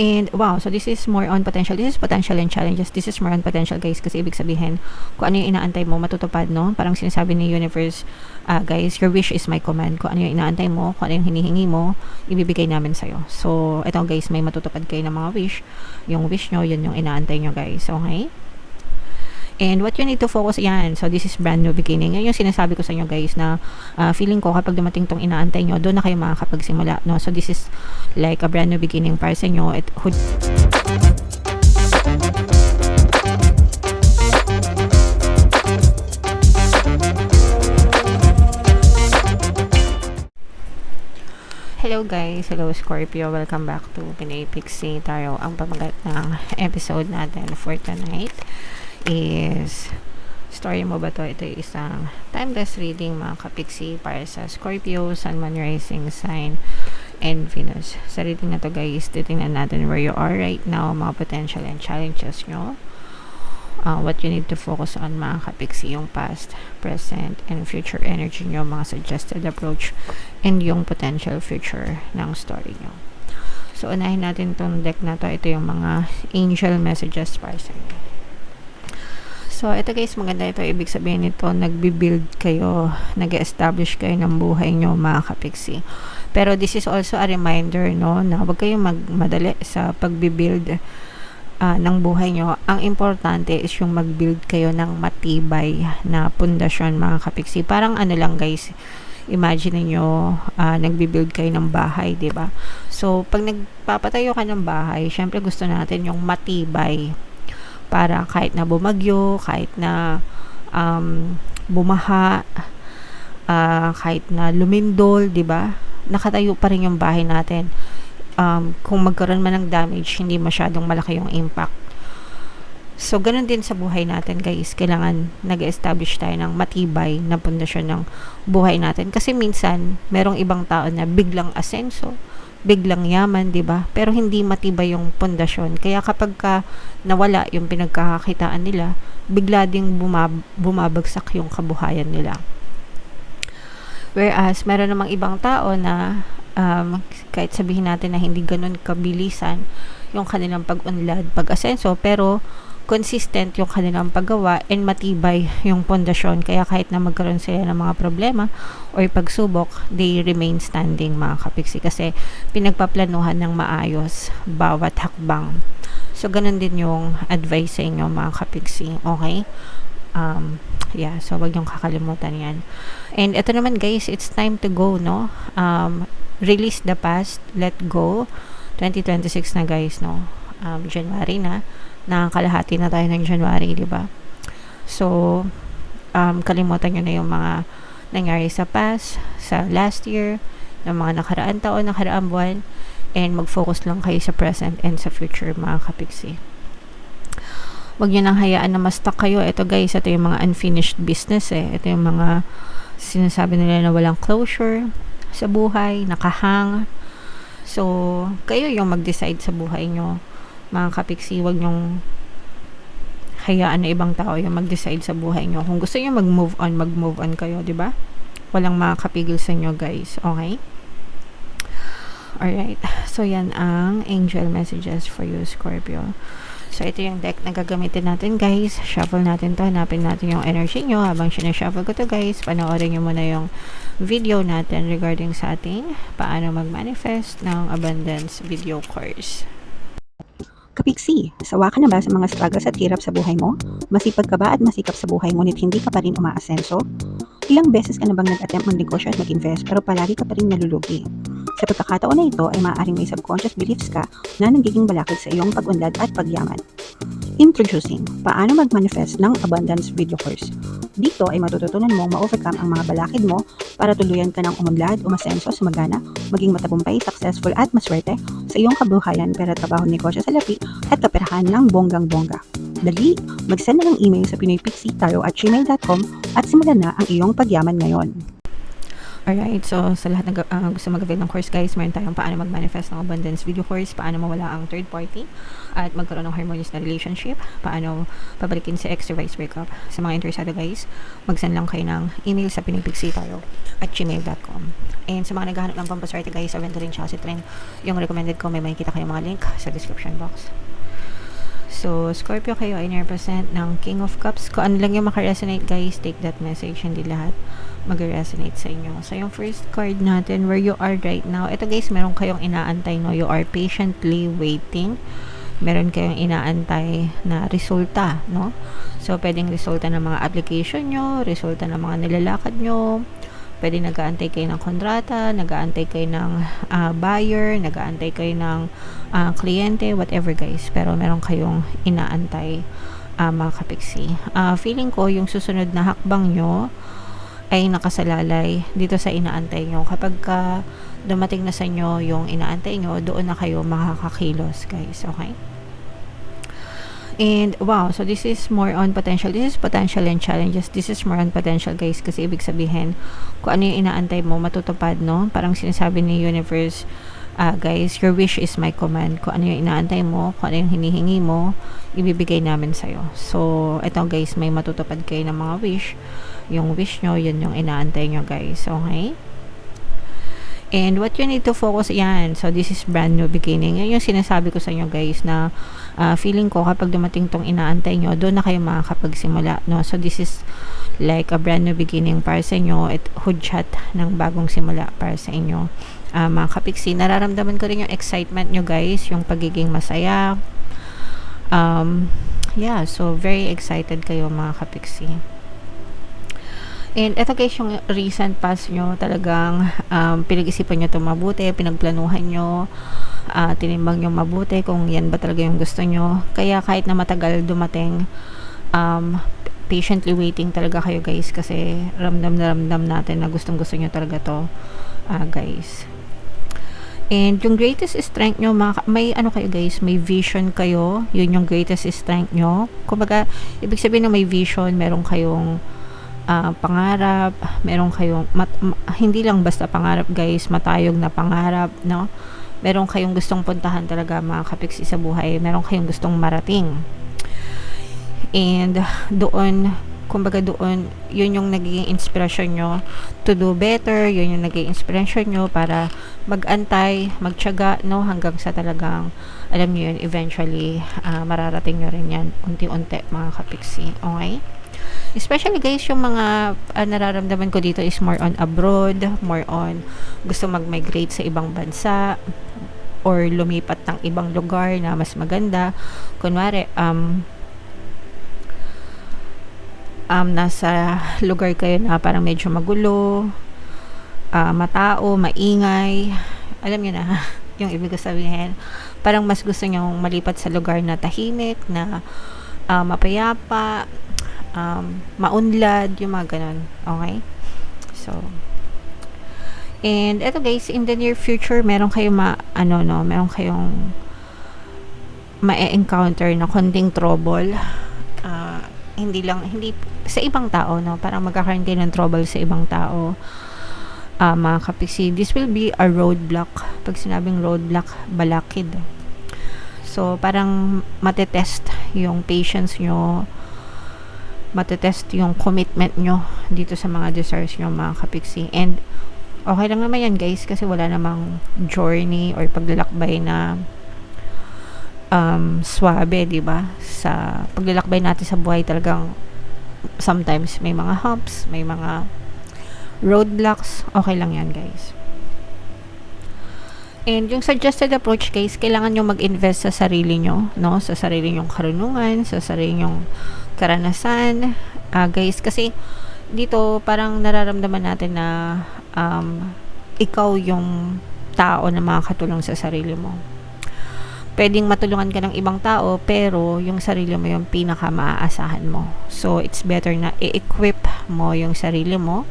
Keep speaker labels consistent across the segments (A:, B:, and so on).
A: And wow, so this is more on potential. This is potential and challenges. This is more on potential, guys, kasi ibig sabihin kung ano yung inaantay mo matutupad, no? Parang sinasabi ni universe, guys, your wish is my command. Kung ano yung inaantay mo, kung ano yung hinihingi mo, ibibigay namin sa'yo. So ito, guys, may matutupad kayo ng mga wish. Yung wish nyo, yun yung inaantay nyo, guys. Okay? And what you need to focus, yan. So, this is brand new beginning. Yan yung sinasabi ko sa inyo, guys, na feeling ko kapag dumating tong inaantay nyo, doon na kayo makakapagsimula, no? So, this is like a brand new beginning para sa inyo. Hello guys, hello Scorpio, welcome back to Pinay Pixie Tarot. Ang pamagat ng episode natin for tonight is story mo ba to? Ito yung isang timeless reading, mga kapixie, para sa Scorpio, Sun, Moon, Rising sign, and Venus. Sa reading na to, guys, titingnan natin where you are right now, mga potential and challenges nyo, what you need to focus on, mga kapixie, yung past, present, and future energy nyo, mga suggested approach, and yung potential future ng story nyo. So, unahin natin tong deck na to. Ito yung mga angel messages para sa inyo. So, ito, guys, maganda ito. Ibig sabihin nito, nagbi-build kayo, nag-establish kayo ng buhay nyo, mga kapixie. Pero this is also a reminder, no, na huwag kayong magmadali sa pagbi-build ng buhay nyo. Ang importante is yung mag-build kayo ng matibay na pundasyon, mga kapixie. Parang ano lang, guys, imagine niyo nagbi-build kayo ng bahay, 'di ba? So, pag nagpapatayo ka ng bahay, syempre gusto natin yung matibay para kahit na bumagyo, kahit na bumaha, kahit na lumindol, 'di ba? Nakatayo pa rin yung bahay natin. Kung magkaroon man ng damage, hindi masyadong malaki yung impact. So, ganun din sa buhay natin, guys. Kailangan nag-establish tayo ng matibay na pundasyon ng buhay natin. Kasi minsan, merong ibang tao na biglang asenso, biglang yaman, 'di ba? Pero hindi matibay yung pundasyon. Kaya kapag nawala yung pinagkakakitaan nila, bigla ding bumabagsak yung kabuhayan nila. Whereas, meron namang ibang tao na kahit sabihin natin na hindi ganun kabilisan yung kanilang pag-unlad, pag-asenso, pero consistent yung kanilang paggawa and matibay yung pundasyon. Kaya kahit na magkaroon sila ng mga problema or pagsubok, they remain standing, mga kapixie, kasi pinagpaplanuhan ng maayos bawat hakbang. So, ganun din yung advice sa inyo, mga kapixie. Okay? Yeah, so wag yung kakalimutan yan. And ito naman, guys, it's time to go, no? Release the past, let go. 2026 na, guys, no? January na. Nakakalahati na tayo ng January, di ba? So, kalimutan nyo na yung mga nangyari sa past, sa last year, ng mga nakaraan taon, nakaraan buwan, and mag-focus lang kayo sa present and sa future, mga kapixie. Huwag nyo nang hayaan na ma-stuck kayo. Ito, guys, ito yung mga unfinished business, eh. Ito yung mga sinasabi nila na walang closure sa buhay, nakahang. So, kayo yung mag-decide sa buhay nyo, mga kapixie. Huwag nyong hayaan na ibang tao yung mag-decide sa buhay nyo. Kung gusto nyo mag-move on kayo, di ba? Walang makakapigil sa inyo, guys. Okay? Alright. So, yan ang angel messages for you, Scorpio. So, ito yung deck na gagamitin natin, guys. Shuffle natin to. Hanapin natin yung energy nyo. Habang sinashuffle ko to, guys, panoorin nyo muna yung video natin regarding sa ating paano mag-manifest ng abundance video course.
B: Kapiksi, sawa ka na ba sa mga struggles at hirap sa buhay mo? Masipag ka ba at masikap sa buhay ngunit hindi ka pa rin umaasenso? Ilang beses ka na bang nag-attempt mag-negosyo at mag-invest pero palagi ka pa rin nalulugi? Sa pagkakataon na ito ay maaaring may subconscious beliefs ka na nagiging balakid sa iyong pag-unlad at pagyaman. Introducing, paano mag-manifest ng abundance video course. Dito ay matututunan mong ma-overcome ang mga balakid mo para tuluyan ka ng umunlad, umasenso, sumagana, maging matagumpay, successful at maswerte sa iyong kabuhayan, pera, trabaho, negosyo, salapi at kaperahan ng bonggang-bongga. Dali, mag-send na ng email sa pinoypixie@gmail.com at simulan na ang iyong pagyaman ngayon.
A: Alright, so sa lahat ng gusto mag-avail ng course guys, meron tayong paano mag-manifest ng abundance video course, paano mawala ang third party, at magkaroon ng harmonious na relationship, paano pabalikin si ex reverse breakup. Sa mga interesado guys, mag-send lang kayo ng email sa pinipigsi.gmail.com. And sa mga naghahanap ng pampaswerte guys, sa Venturin tsaka si Tren, yung recommended ko, may makikita kayong mga link sa description box. So, Scorpio kayo ay represent ng King of Cups. Kung ano lang yung makaresonate guys, take that message, hindi lahat mag-resonate sa inyo. So, yung first card natin, where you are right now. Ito guys, meron kayong inaantay, no? You are patiently waiting. Meron kayong inaantay na resulta, no? So, pwedeng resulta ng mga application nyo, resulta ng mga nilalakad nyo. Pwede nag-aantay kayo ng kontrata, nag-aantay kayo ng buyer, nag-aantay kayo ng kliyente, whatever guys. Pero meron kayong inaantay, mga kapiksi. Feeling ko, yung susunod na hakbang nyo ay nakasalalay dito sa inaantay nyo. Kapag dumating na sa inyo yung inaantay nyo, doon na kayo makakakilos guys, okay? And wow, so this is more on potential. This is potential and challenges. This is more on potential guys, kasi ibig sabihin kung ano yung inaantay mo matutupad, no? Parang sinasabi ni universe, guys, your wish is my command. Kung ano yung inaantay mo, kung ano yung hinihingi mo, ibibigay namin sa'yo. So eto guys, may matutupad kayo ng mga wish. Yung wish nyo, yun yung inaantay nyo guys, okay? And what you need to focus, yan. So, this is brand new beginning. Yan yung sinasabi ko sa inyo guys na feeling ko kapag dumating tong inaantay nyo, doon na kayo makakapagsimula, no? So, this is like a brand new beginning para sa inyo. At hudyat ng bagong simula para sa inyo. Mga kapiksi, nararamdaman ko rin yung excitement nyo guys, yung pagiging masaya. Yeah, so very excited kayo mga kapiksi. And eto guys, yung recent past nyo, talagang pinag-isipan nyo ito mabuti, pinagplanuhan nyo, tinimbang nyo mabuti kung yan ba talaga yung gusto nyo. Kaya kahit na matagal dumating, patiently waiting talaga kayo guys, kasi ramdam na ramdam natin na gustong gusto nyo talaga to, guys. And yung greatest strength nyo, may ano kayo guys, may vision kayo, yun yung greatest strength nyo. Kumbaga, ibig sabihin na may vision, meron kayong pangarap, meron kayong hindi lang basta pangarap guys, matayog na pangarap, no? Meron kayong gustong puntahan talaga mga kapiksi sa buhay, meron kayong gustong marating, and doon, kumbaga doon, yun yung nagiging inspirasyon nyo to do better, yun yung nagiging inspirasyon nyo para mag-antay, magtiyaga, no? Hanggang sa talagang, alam nyo yun, eventually mararating nyo rin yan unti-unti mga kapiksi, okay? Especially guys, yung mga nararamdaman ko dito is more on abroad, more on gusto mag-migrate sa ibang bansa or lumipat ng ibang lugar na mas maganda. Kunwari, nasa lugar kayo na parang medyo magulo, matao, maingay, alam niyo na yung ibig sabihin. Parang mas gusto nyong malipat sa lugar na tahimik, na mapayapa, maunlad, yung mga ganun, okay? So, and eto guys, in the near future, meron kayong meron kayong ma-encounter na konting trouble, hindi sa ibang tao, no? Parang magkakaroon kayo ng trouble sa ibang tao, mga kapiksi. This will be a roadblock. Pag sinabing roadblock, balakid. So, parang matetest yung patience nyo, matetest yung commitment nyo dito sa mga desires nyo mga kapiksi. And okay lang naman yan guys, kasi wala namang journey or paglalakbay na swabe, diba? Sa paglalakbay natin sa buhay, talagang sometimes may mga humps, may mga roadblocks. Okay lang yan guys. And yung suggested approach guys, kailangan nyo mag-invest sa sarili nyo, no? Sa sarili nyong karunungan, sa sarili nyong karanasan, guys, kasi dito parang nararamdaman natin na ikaw yung tao na makakatulong sa sarili mo. Pwedeng matulungan ka ng ibang tao, pero yung sarili mo yung pinaka maaasahan mo. So it's better na i-equip mo yung sarili mo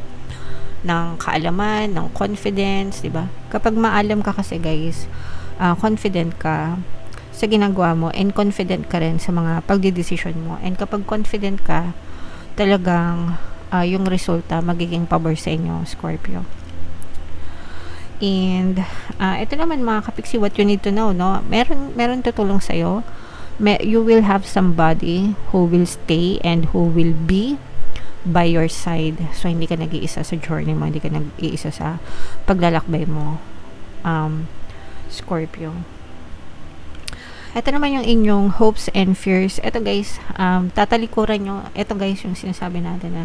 A: ng kaalaman, ng confidence, diba? Kapag maalam ka kasi guys, confident ka sa ginagawa mo, and confident ka rin sa mga pagdidesisyon mo. And kapag confident ka, talagang yung resulta magiging pabor sa inyo, Scorpio. And ito naman mga kapiksi, what you need to know, no? Meron tutulong sa'yo. You will have somebody who will stay and who will be by your side. So, hindi ka nag-iisa sa journey mo, hindi ka nag-iisa sa paglalakbay mo, Scorpio. Ito naman yung inyong hopes and fears. Ito guys, tatalikuran nyo. Ito guys, yung sinasabi natin na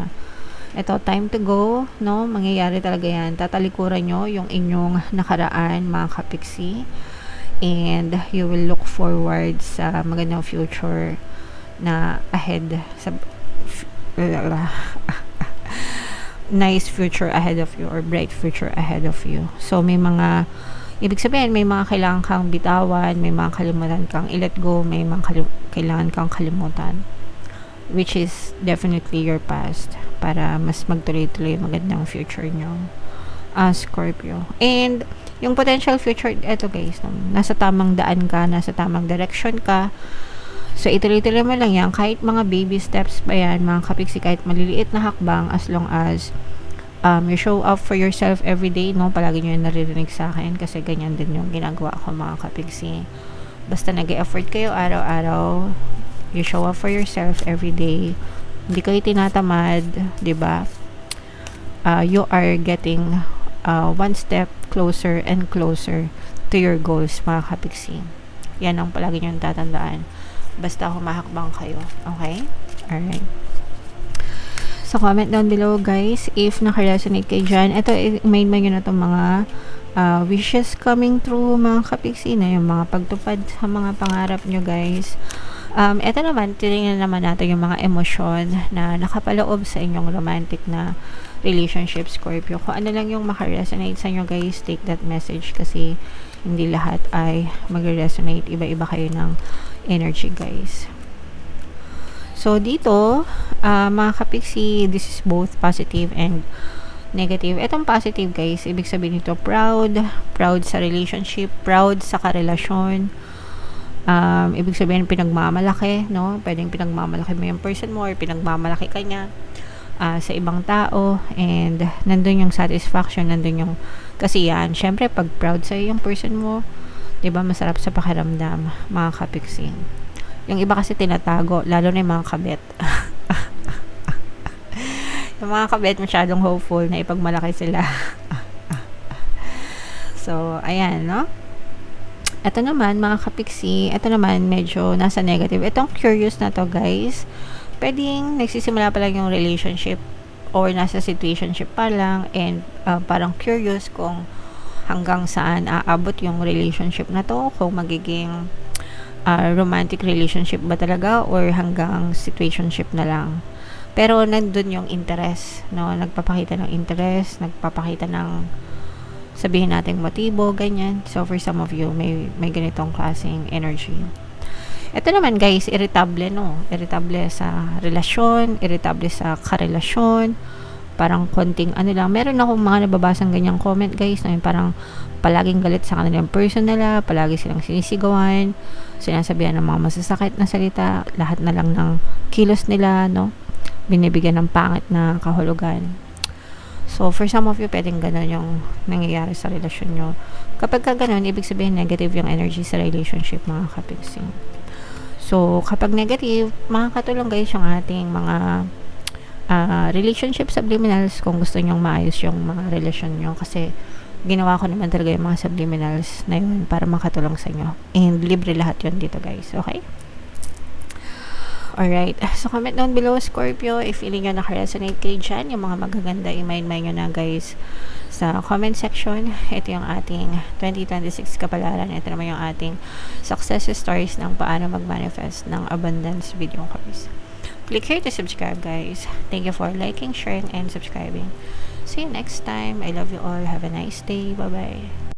A: ito, time to go, no? Mangyayari talaga yan. Tatalikuran nyo yung inyong nakaraan, mga kapiksi. And you will look forward sa magandang future na ahead sa nice future ahead of you or bright future ahead of you. So, may mga ibig sabihin, may mga kailangan kang bitawan, may mga kalimutan kang i-let go, may mga kailangan kang kalimutan. Which is definitely your past para mas magtuloy-tuloy yung magandang future nyo. Scorpio. And, yung potential future, eto guys, nasa tamang daan ka, nasa tamang direction ka. So, ituloy-tuloy mo lang yan. Kahit mga baby steps pa yan, mga kapiksi, kahit maliliit na hakbang, as long as you show up for yourself every day, no? Palagi nyo yung naririnig sa akin kasi ganyan din yung ginagawa ko, mga kapiksi. Basta nag-e-effort kayo araw-araw, you show up for yourself every day, hindi kayo tinatamad, diba? You are getting one step closer and closer to your goals, mga kapiksi. Yan ang palagi nyo tatandaan. Basta humahakbang kayo. Okay? Alright. So, comment down below, guys, if naka-resonate kayo dyan. Ito, i-main mo nyo na itong mga wishes coming true, mga kapiksi, na yung mga pagtupad sa mga pangarap nyo, guys. Ito naman, tinignan naman natin yung mga emosyon na nakapaloob sa inyong romantic na relationship, Scorpio. Kung ano lang yung maka-resonate sa inyo, guys, take that message kasi hindi lahat ay mag-resonate. Iba-iba kayo ng energy, guys. So, dito, mga kapiksi, this is both positive and negative. Itong positive, guys, ibig sabihin nito, proud sa relationship, proud sa karelasyon. Ibig sabihin, pinagmamalaki, no? Pwedeng pinagmamalaki mo yung person mo or pinagmamalaki ka niya sa ibang tao. And, nandun yung satisfaction, nandun yung kasiyahan. Syempre, pag proud sa'yo yung person mo, diba, masarap sa pakiramdam, mga kapiksi. Yung iba kasi tinatago, lalo na yung mga kabet. Yung mga kabet masyadong hopeful na ipagmalaki sila. So, ayan, no? Ito naman, mga kapiksi, ito naman medyo nasa negative. Itong curious na to, guys. Pwedeng nagsisimula pa lang yung relationship or nasa situationship pa lang and parang curious kung hanggang saan aabot yung relationship na to, kung magiging romantic relationship ba talaga or hanggang situationship na lang. Pero nandun yung interest, no? Nagpapakita ng interest, nagpapakita ng sabihin nating motibo, ganyan. So, for some of you, may ganitong klaseng energy. Ito naman, guys, irritable, no? Irritable sa relasyon, irritable sa karelasyon, parang konting ano lang. Meron akong mga nababasang ganyang comment, guys, na parang palaging galit sa kanilang person nila, palagi silang sinisigawan, sinasabihan ng mga masasakit na salita, lahat na lang ng kilos nila, no? Binibigyan ng pangit na kahulugan. So, for some of you, pwedeng ganun yung nangyayari sa relasyon nyo. Kapag ka ganun, ibig sabihin negative yung energy sa relationship, mga kapiksi. So, kapag negative, makakatulong, guys, yung ating mga relationship subliminals kung gusto nyong maayos yung mga relasyon nyo. Kasi, ginawa ko naman talaga yung mga subliminals na yun para makatulong sa inyo. And libre lahat yun dito, guys. Okay? Alright. So, comment down below, Scorpio, if feeling nyo naka-resonate kayo dyan, yung mga magaganda, i-mind nyo na, guys, sa comment section. Ito yung ating 2026 kapalaran. Ito naman yung ating success stories ng paano mag-manifest ng abundance video course. Click here to subscribe, guys. Thank you for liking, sharing, and subscribing. See you next time. I love you all. Have a nice day. Bye-bye.